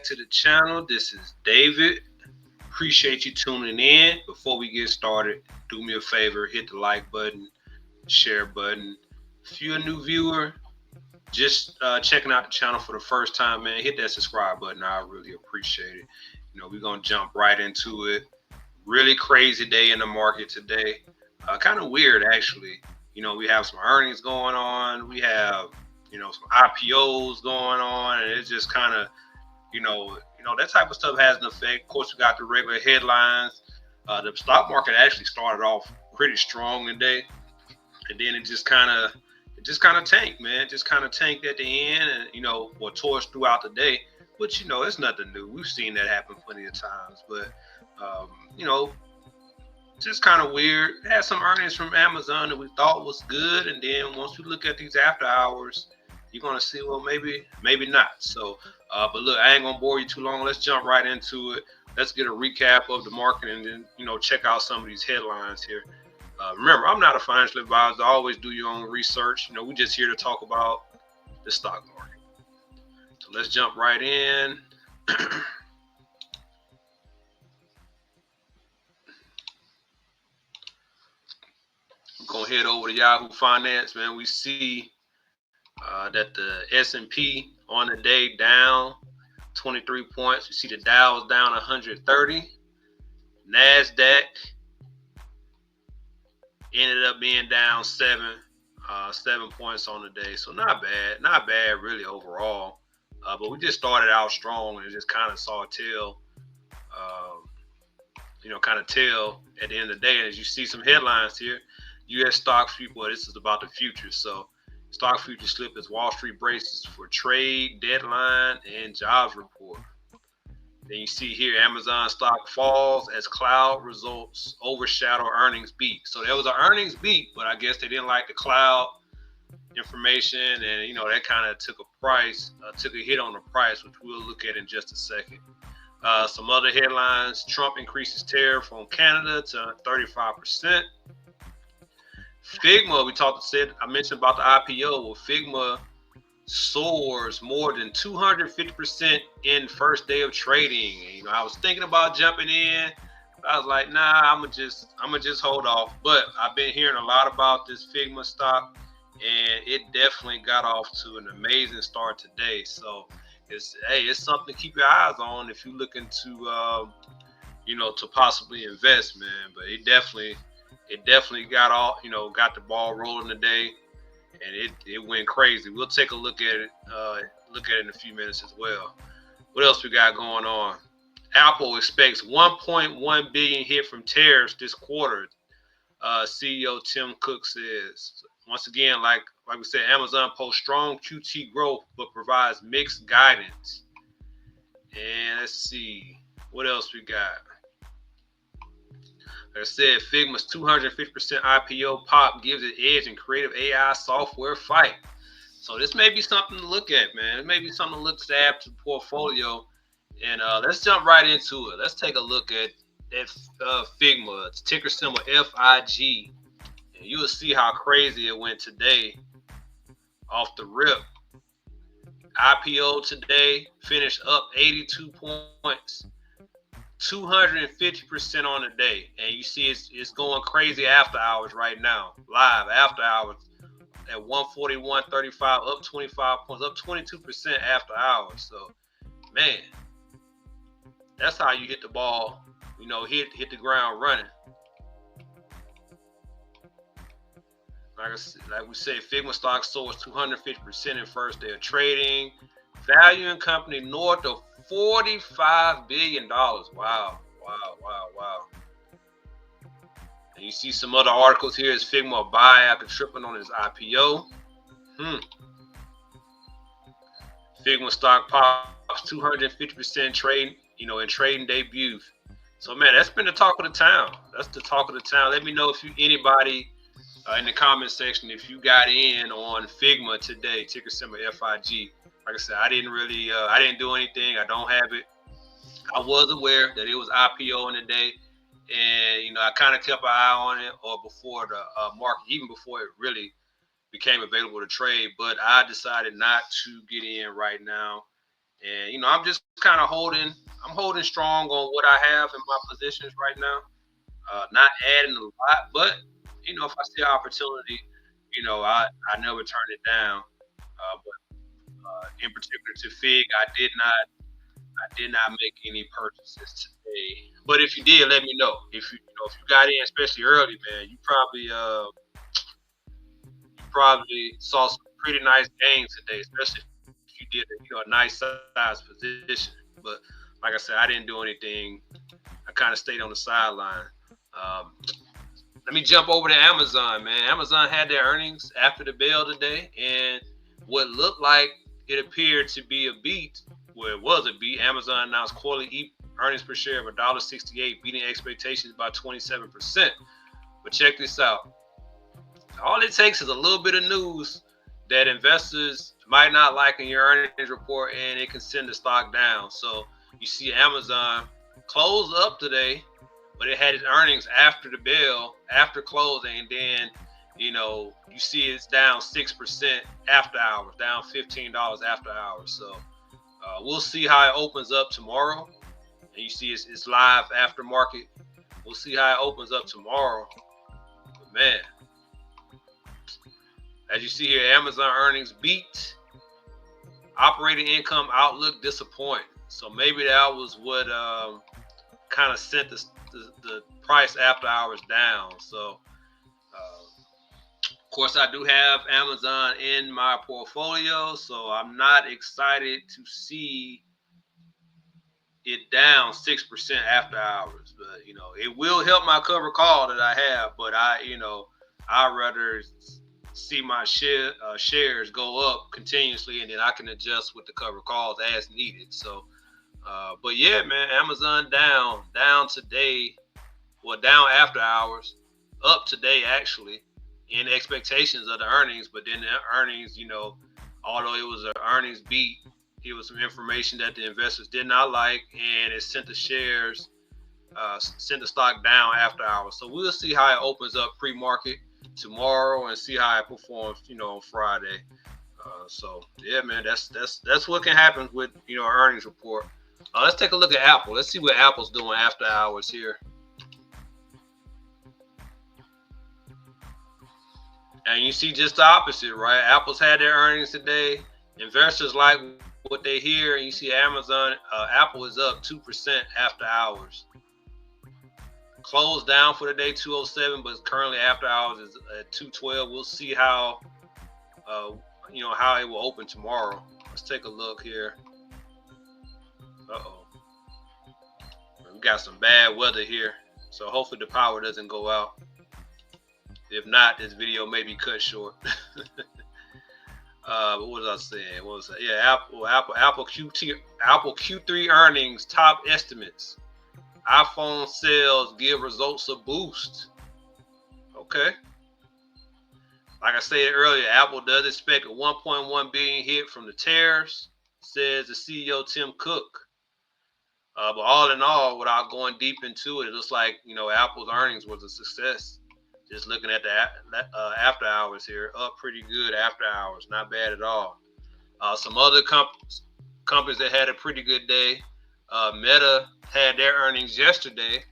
to the channel. This is David. Appreciate you tuning in. Before we get started, do me a favor, hit the like button, share button. If you're a new viewer, just checking out the channel for the first time, man, hit that subscribe button. I really appreciate it. We're going to jump right into it. Really crazy day in the market today. Kind of weird, actually. We have some earnings going on. We have, some IPOs going on, and it's just kind of, that type of stuff has an effect. Of course, we got the regular headlines. The stock market actually started off pretty strong today, and then it just kind of tanked, man. It just kind of tanked at the end, and or torched throughout the day. But it's nothing new. We've seen that happen plenty of times. But um, you know, just kind of weird. Had some earnings from Amazon that we thought was good, and then once we look at these after hours, you're gonna see, well, maybe not. So, but look, I ain't gonna bore you too long. Let's jump right into it. Let's get a recap of the market, and then check out some of these headlines here. Remember, I'm not a financial advisor. Always do your own research. We're just here to talk about the stock market. So let's jump right in. We're gonna head over to Yahoo Finance, man. We see that the S&P on the day down 23 points. We see the Dow is down 130. Nasdaq ended up being down 7 points on the day. So not bad really overall. But we just started out strong and just kind of saw a tail, um, kind of tail at the end of the day. And as you see some headlines here, U.S. stock future. Well, this is about the future. So stock future slip as Wall Street braces for trade deadline and jobs report. Then you see here Amazon stock falls as cloud results overshadow earnings beat. So there was an earnings beat, but I guess they didn't like the cloud information, and that kind of took a hit on the price, which we'll look at in just a second. Some other headlines: Trump increases tariff on Canada to 35%. Figma, I mentioned about the IPO. Well, Figma soars more than 250% in first day of trading. I was thinking about jumping in. I was like, nah, I'm gonna just hold off. But I've been hearing a lot about this Figma stock, and it definitely got off to an amazing start today. So it's something to keep your eyes on if you're looking to possibly invest, man. But it definitely got the ball rolling today, and it went crazy. We'll take a look at it in a few minutes as well. What else we got going on? Apple expects 1.1 billion hit from tariffs this quarter. CEO Tim Cook says. Once again, like we said, Amazon posts strong QT growth but provides mixed guidance. And let's see what else we got. Like I said, Figma's 250% IPO pop gives it edge in creative AI software fight. So this may be something to look at, man. It may be something to look to add to the portfolio. And let's jump right into it. Let's take a look at Figma. It's ticker symbol FIG. And you will see how crazy it went today off the rip. IPO today finished up 82 points. 250% on the day, and you see it's going crazy after hours right now, live after hours at 141.35, up 25 points, up 22% after hours. So, man, that's how you hit the ball, hit the ground running. Like we said, Figma stock soars 250% in first day of trading. Value in company north of $45 billion. Wow. And you see some other articles here. Is Figma a buy after tripling on his IPO? Figma stock pops 250% trade, in trading debut. So, man, that's been the talk of the town. That's the talk of the town. Let me know if anybody in the comment section if you got in on Figma today, ticker symbol FIG. Like I said, I didn't do anything. I don't have it. I was aware that it was IPO in the day, and I kind of kept an eye on it, or before the market, even before it really became available to trade. But I decided not to get in right now, And I'm just kind of holding. I'm holding strong on what I have in my positions right now. Not adding a lot, but if I see an opportunity, I never turn it down. But in particular to Fig, I did not make any purchases today. But if you did, let me know. If you got in, especially early, man, you probably saw some pretty nice gains today, especially if you did a nice size position. But like I said, I didn't do anything. I kind of stayed on the sideline. Um, Let me jump over to Amazon, man. Amazon had their earnings after the bell today, and what looked like it appeared to be a beat. Well, it was a beat. Amazon announced quarterly earnings per share of $1.68, beating expectations by 27%. But check this out. All it takes is a little bit of news that investors might not like in your earnings report, and it can send the stock down. So you see Amazon closed up today, but it had its earnings after the bell, after closing, and then you see it's down 6% after hours, down $15 after hours. So we'll see how it opens up tomorrow. And you see it's live after market. We'll see how it opens up tomorrow. But man, as you see here, Amazon earnings beat, operating income outlook disappointing. So maybe that was what kind of sent the price after hours down. So, of course, I do have Amazon in my portfolio, so I'm not excited to see it down 6% after hours. But it will help my cover call that I have. But I'd rather see my shares go up continuously, and then I can adjust with the cover calls as needed. So, but yeah, man, Amazon down today. Well, down after hours, up today actually, in expectations of the earnings. But then the earnings, although it was an earnings beat, it was some information that the investors did not like, and it sent the stock down after hours. So we'll see how it opens up pre-market tomorrow and see how it performs, on Friday. So yeah, man, that's what can happen with earnings report. Let's take a look at Apple. Let's see what Apple's doing after hours here. And you see just the opposite, right? Apple's had their earnings today. Investors like what they hear, and you see Amazon, Apple is up 2% after hours. Closed down for the day 207, but currently after hours is at 212. We'll see how how it will open tomorrow. Let's take a look here. Uh-oh. We got some bad weather here, so hopefully the power doesn't go out. If not, this video may be cut short. But what was I saying? What was that? Yeah, Apple Q3 earnings top estimates. iPhone sales give results a boost. Okay. Like I said earlier, Apple does expect a 1.1 billion hit from the tariffs, says the CEO Tim Cook. But all in all, without going deep into it, it looks like Apple's earnings was a success. Just looking at the after hours here, up pretty good after hours, not bad at all. Some other companies that had a pretty good day. Meta had their earnings yesterday,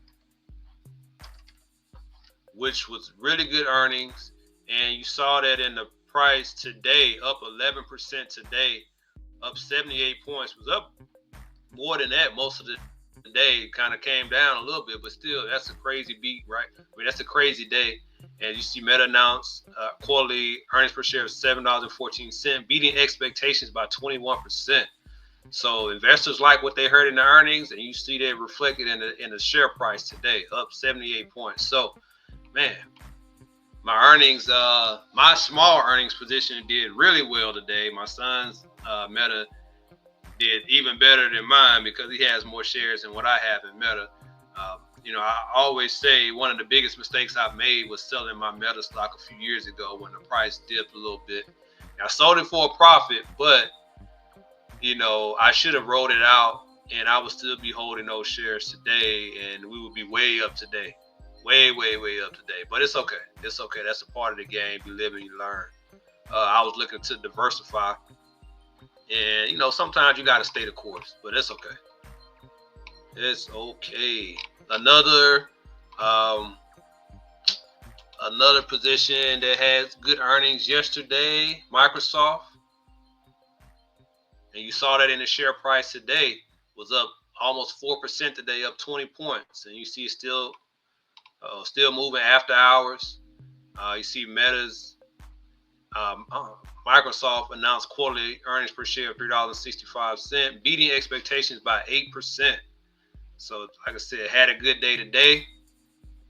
which was really good earnings, and you saw that in the price today, up 11% today, up 78 points, was up more than that most of the day. Kind of came down a little bit, but still, that's a crazy beat, right? I mean, that's a crazy day. And you see Meta announced quarterly earnings per share of $7.14, beating expectations by 21%. So investors like what they heard in the earnings, and you see that reflected in the share price today, up 78 points. So, man, my earnings, my small earnings position did really well today. My son's Meta did even better than mine because he has more shares than what I have in Meta. I always say one of the biggest mistakes I've made was selling my Meta stock a few years ago when the price dipped a little bit. I sold it for a profit, but I should have rolled it out, and I would still be holding those shares today, and we would be way up today, way up today. But it's okay. It's okay. That's a part of the game. You live and you learn. I was looking to diversify And you know, sometimes you got to stay the course, but it's okay. It's okay. Um, another position that has good earnings yesterday, Microsoft, and you saw that in the share price today was up almost 4% today, up 20 points, and you see still moving after hours. You see Meta's um, uh, Microsoft announced quarterly earnings per share of $3.65, beating expectations by 8%. So, like I said, had a good day today.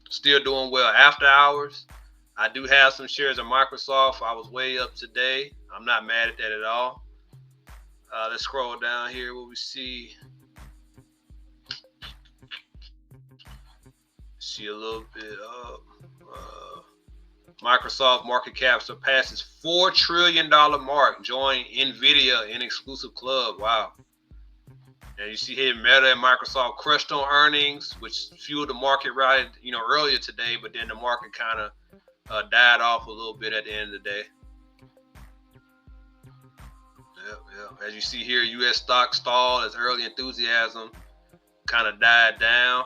Still doing well after hours. I do have some shares of Microsoft. I was way up today. I'm not mad at that at all. Let's scroll down here where we see a little bit up. Microsoft market cap surpasses $4 trillion mark. Join NVIDIA in exclusive club. Wow. And you see here Meta and Microsoft crushed on earnings, which fueled the market right, earlier today, but then the market kind of died off a little bit at the end of the day. Yeah. As you see here, U.S. stock stalled as early enthusiasm kind of died down.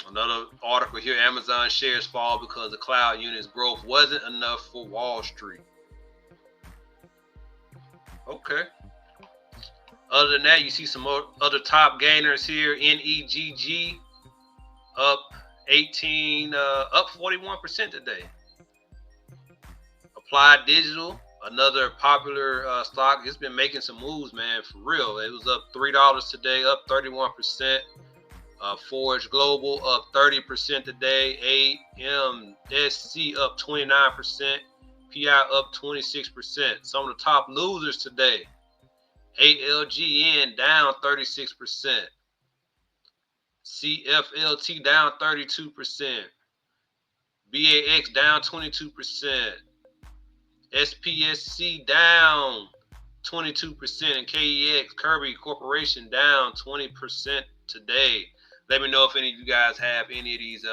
Another article here, Amazon shares fall because the cloud unit's growth wasn't enough for Wall Street. Okay. Other than that, you see some other top gainers here. NEGG up 41% today. Applied Digital, another popular stock, it's been making some moves, man, for real. It was up $3 today, up 31%. Forge Global up 30% today. AMSC up 29%. PI up 26%. Some of the top losers today. ALGN down 36%. CFLT down 32%. BAX down 22%. SPSC down 22%. And KEX Kirby Corporation down 20% today. Let me know if any of you guys have any of these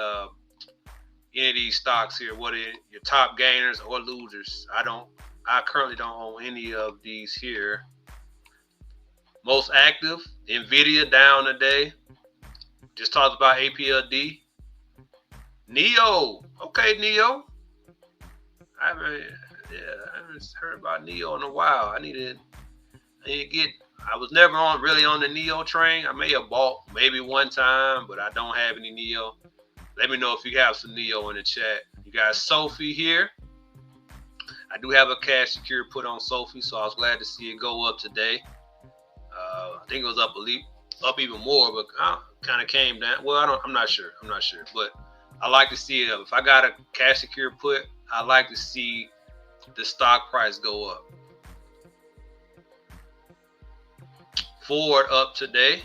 stocks here. What are your top gainers or losers? I currently don't own any of these here. Most active, NVIDIA down today. Just talked about APLD. NEO. Okay, NEO. I haven't heard about NEO in a while. I need to get. I was never really on the NEO train. I may have bought maybe one time, but I don't have any NEO. Let me know if you have some NEO in the chat. You got Sophie here. I do have a cash secure put on Sophie, so I was glad to see it go up today. I think it was up even more, but kind of came down. Well, I'm not sure, but I like to see it up. If I got a cash secure put, I like to see the stock price go up. Ford up today.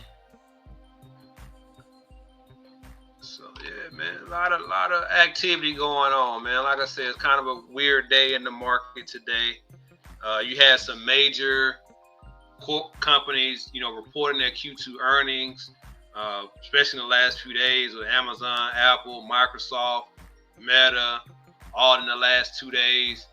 So yeah, man, a lot of activity going on, man. Like I said, it's kind of a weird day in the market today. You had some major companies, reporting their Q2 earnings, especially in the last few days with Amazon, Apple, Microsoft, Meta, all in the last 2 days.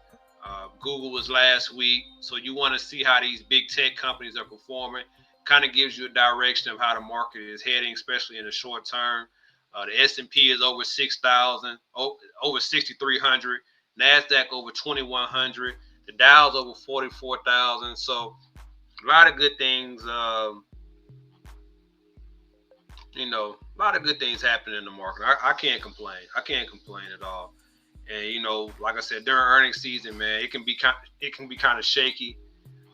Google was last week. So you want to see how these big tech companies are performing. Kind of gives you a direction of how the market is heading, especially in the short term. The S&P is over 6,000, over 6,300. NASDAQ over 2,100. The Dow's over 44,000. So a lot of good things, a lot of good things happening in the market. I can't complain. I can't complain at all. And, like I said, during earnings season, man, it can be kind of shaky.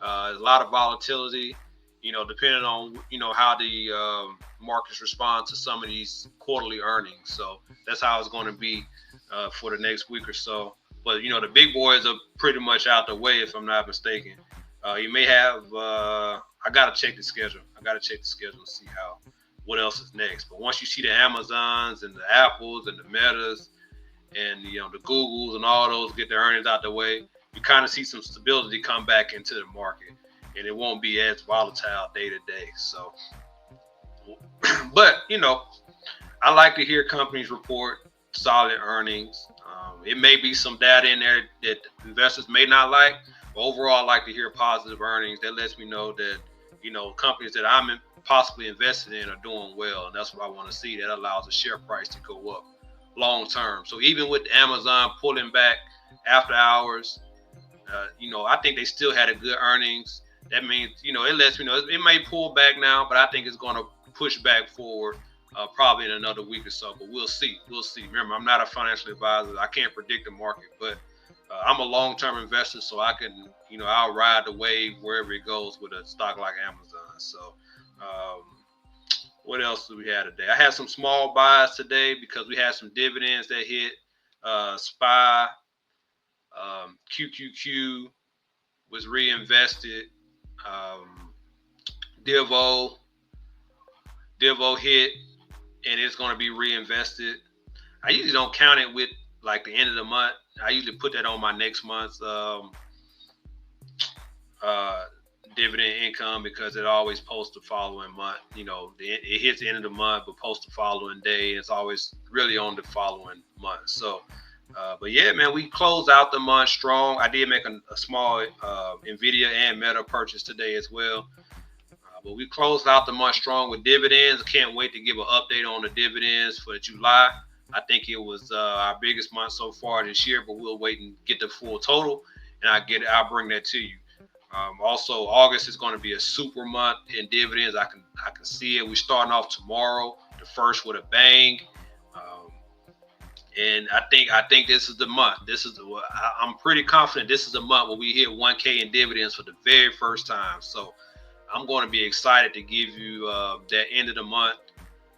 A lot of volatility, depending on, how the markets respond to some of these quarterly earnings. So that's how it's going to be for the next week or so. But, the big boys are pretty much out the way, if I'm not mistaken. You may have, I got to check the schedule. And see what else is next. But once you see the Amazons and the Apples and the Metas and, the Googles and all those get their earnings out the way, you kind of see some stability come back into the market. And it won't be as volatile day to day. So, but, I like to hear companies report solid earnings. It may be some data in there that investors may not like, Overall, I like to hear positive earnings. That lets me know that, companies that I'm possibly invested in are doing well, and that's what I want to see. That allows the share price to go up long term. So even with Amazon pulling back after hours, I think they still had a good earnings. That means, it lets me know it may pull back now, but I think it's going to push back forward probably in another week or so. But we'll see. We'll see. Remember, I'm not a financial advisor. I can't predict the market, but I'm a long-term investor, so I can, I'll ride the wave wherever it goes with a stock like Amazon. So, um, what else do we have today? I had some small buys today because we had some dividends that hit. SPY, QQQ was reinvested. Um, Divo, Divo hit, and it's going to be reinvested. I usually don't count it with like the end of the month. I usually put that on my next month's uh, dividend income because it always posts the following month. It hits the end of the month, but posts the following day. It's always really on the following month. So, but yeah, man, we closed out the month strong. I did make a small Nvidia and Meta purchase today as well. But we closed out the month strong with dividends. Can't wait to give an update on the dividends for July. I think it was our biggest month so far this year, but we'll wait and get the full total, and I'll bring that to you. Also, August is going to be a super month in dividends. I can see it. We're starting off tomorrow, the first with a bang, and I think this is the month. I'm pretty confident this is the month where we hit 1K in dividends for the very first time. So I'm going to be excited to give you that end of the month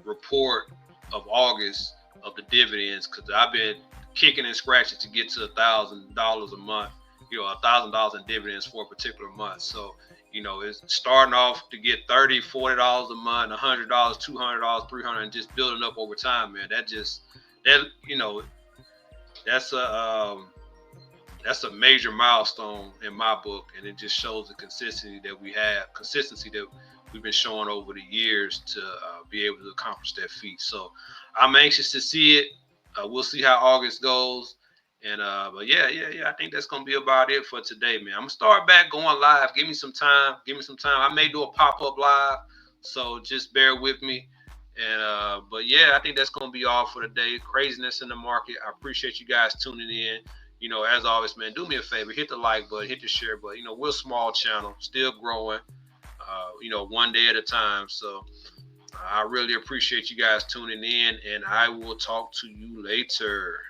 report of August of the dividends because I've been kicking and scratching to get to $1,000 a month, $1,000 in dividends for a particular month. So, it's starting off to get $30, $40 a month, $100, $200, $300, and just building up over time, man. That's a major milestone in my book, and it just shows the consistency that we've been showing over the years to be able to accomplish that feat. So I'm anxious to see it. We'll see how August goes. And but yeah, I think that's gonna be about it for today, man. I'm gonna start back going live. Give me some time. I may do a pop-up live, so just bear with me. And but yeah, I think that's gonna be all for today. Craziness in the market. I appreciate you guys tuning in. As always, man, do me a favor, hit the like button, hit the share button. We're a small channel, still growing, one day at a time. So I really appreciate you guys tuning in, and I will talk to you later.